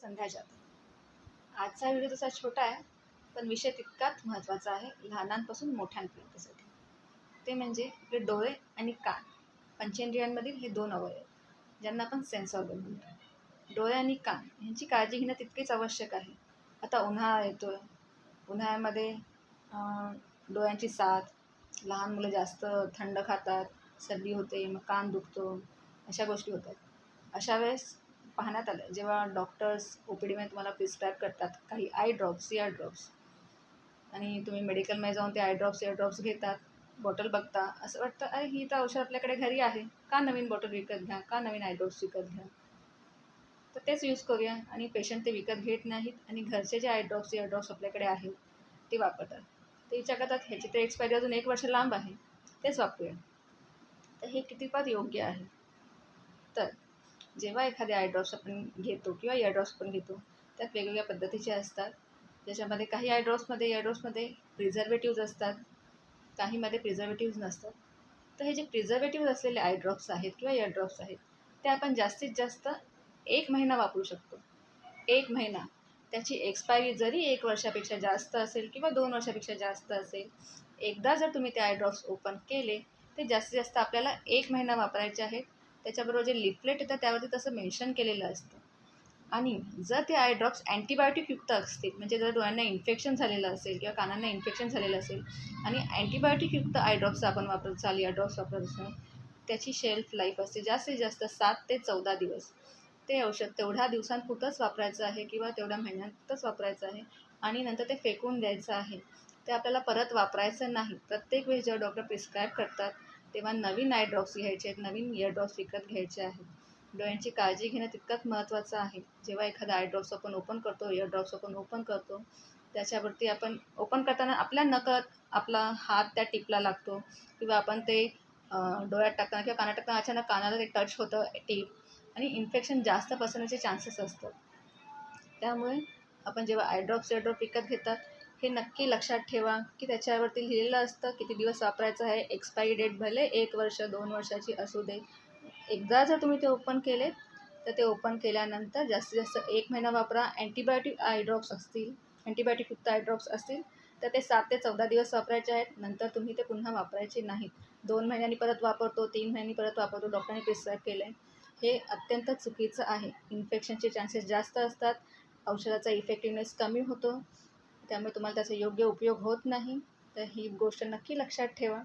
संध्या जाधव। आजचा व्हिडिओ तसा छोटा आहे, पण विषय तितकाच महत्त्वाचा आहे लहानांपासून मोठ्यांपर्यंतसाठी। ते म्हणजे आपले डोळे आणि कान, पंचेंद्रियांमधील हे दोन अवयव ज्यांना आपण सेन्स ऑर्गन म्हणतो। डोळे आणि कान यांची काळजी घेणं तितकेच आवश्यक आहे। आता उन्हाळा येतोय, उन्हाळ्यामध्ये डोळ्यांची साथ, लहान मुलं जास्त थंड खातात, सर्दी होते, मग कान दुखतो, अशा गोष्टी होतात। अशा वेळेस पाहण्यात आलं जेव्हा डॉक्टर्स OPDमध्ये तुम्हाला प्रिस्क्राईब करतात काही आय ड्रॉप्स, इयर ड्रॉप्स, आणि तुम्ही मेडिकलमध्ये जाऊन ते आय ड्रॉप्स, इयर ड्रॉप्स घेतात, बॉटल बघता, असं वाटतं अरे ही तर औषध आपल्याकडे घरी आहे, का नवीन बॉटल विकत घ्या, का नवीन आय ड्रॉप्स विकत घ्या। तर तेच यूज करूया, आणि पेशंट ते विकत घेत नाहीत आणि घरचे जे आय ड्रॉप्स, इयर ड्रॉप्स आपल्याकडे आहेत ते वापरतात। ते विचार करतात ह्याची तर एक्सपायरी अजून 1 वर्ष लांब आहे, तेच वापरूया। तर हे कितीपत योग्य आहे? तर जेव्हा एखादे आय ड्रॉप्स आपण घेतो किंवा इयर ड्रॉप्स पण घेतो, त्यात वेगवेगळ्या पद्धतीचे असतात, ज्याच्यामध्ये काही आय ड्रॉप्समध्ये, इयर ड्रॉप्समध्ये प्रिझर्वेटिव्ज असतात, काहीमध्ये प्रिझर्वेटिव्ज नसतात। तर हे जे प्रिझर्वेटिव्ज असलेले आय ड्रॉप्स आहेत किंवा इयर ड्रॉप्स आहेत, ते आपण जास्तीत जास्त 1 महिना वापरू शकतो। 1 महिना, त्याची एक्सपायरी जरी 1 वर्षापेक्षा जास्त असेल किंवा 2 वर्षापेक्षा जास्त असेल, एकदा जर तुम्ही ते आय ड्रॉप्स ओपन केले, ते जास्तीत जास्त आपल्याला 1 महिना वापरायचे आहेत। त्याच्याबरोबर जे लिफलेट येतं त्यावरती तसं मेन्शन केलेलं असतं। आणि जर ते आय ड्रॉप्स अँटीबायोटिकयुक्त असतील, म्हणजे जर डोळ्यांना इन्फेक्शन झालेलं असेल किंवा कानांना इन्फेक्शन झालेलं असेल आणि अँटीबायोटिकयुक्त आय ड्रॉप्स आपण वापरत असाल, इयर ड्रॉप्स वापरत असाल, त्याची शेल्फ लाईफ असते जास्तीत जास्त 7 ते 14 दिवस। ते औषध तेवढ्या दिवसांपुरतंच वापरायचं आहे किंवा तेवढ्या महिन्यांपुरतंच वापरायचं आहे, आणि नंतर ते फेकून द्यायचं आहे। ते आपल्याला परत वापरायचं नाही। प्रत्येक वेळेस जेव्हा डॉक्टर प्रिस्क्राईब करतात तेव्हा नवीन आय ड्रॉप्स घ्यायचे आहेत, नवीन इयर ड्रॉप्स विकत घ्यायचे आहेत। डोळ्यांची काळजी घेणं तितकंच महत्त्वाचं आहे। जेव्हा एखादा आय ड्रॉप्स आपण ओपन करतो, इयर ड्रॉप्स आपण ओपन करतो, त्याच्यावरती आपण ओपन करताना आपल्या नकळत आपला हात त्या टिपला लागतो, किंवा आपण ते डोळ्यात टाकताना किंवा कानात टाकताना अचानक कानाला ते टच होतं टीप, आणि इन्फेक्शन जास्त पसरण्याचे चान्सेस असतात। त्यामुळे आपण जेव्हा आय ड्रॉप्स, इयर ड्रॉप विकत घेतात, हे नक्की लक्षात ठेवा की त्याच्यावरती लिहिलेलं असतं किती दिवस वापरायचं आहे। एक्सपायरी डेट भले 1 वर्ष, 2 वर्षाची असू दे, एकदा जर तुम्ही ते ओपन केले तर ते ओपन केल्यानंतर जास्तीत जास्त 1 महिना वापरा। अँटीबायोटिक आय ड्रॉप्स असतील, अँटीबायोटिकयुक्त आय ड्रॉप्स असतील तर ते 7 ते 14 दिवस वापरायचे आहेत, नंतर तुम्ही ते पुन्हा वापरायचे नाहीत। 2 महिन्यांनी परत वापरतो, 3 महिन्यांनी परत वापरतो, डॉक्टरांनी प्रिस्क्राईब केलं आहे, हे अत्यंत चुकीचं आहे। इन्फेक्शनचे चान्सेस जास्त असतात, औषधाचा इफेक्टिव्हनेस कमी होतो, त्यामुळे तुम्हाला त्याचा योग्य उपयोग होत नाही। तर ही गोष्ट नक्की लक्षात ठेवा,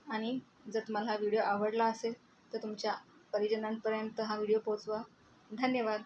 आणि जर तुम्हाला हा व्हिडिओ आवडला असेल तर तुमच्या परिजनांपर्यंत हा व्हिडिओ पोहोचवा। धन्यवाद।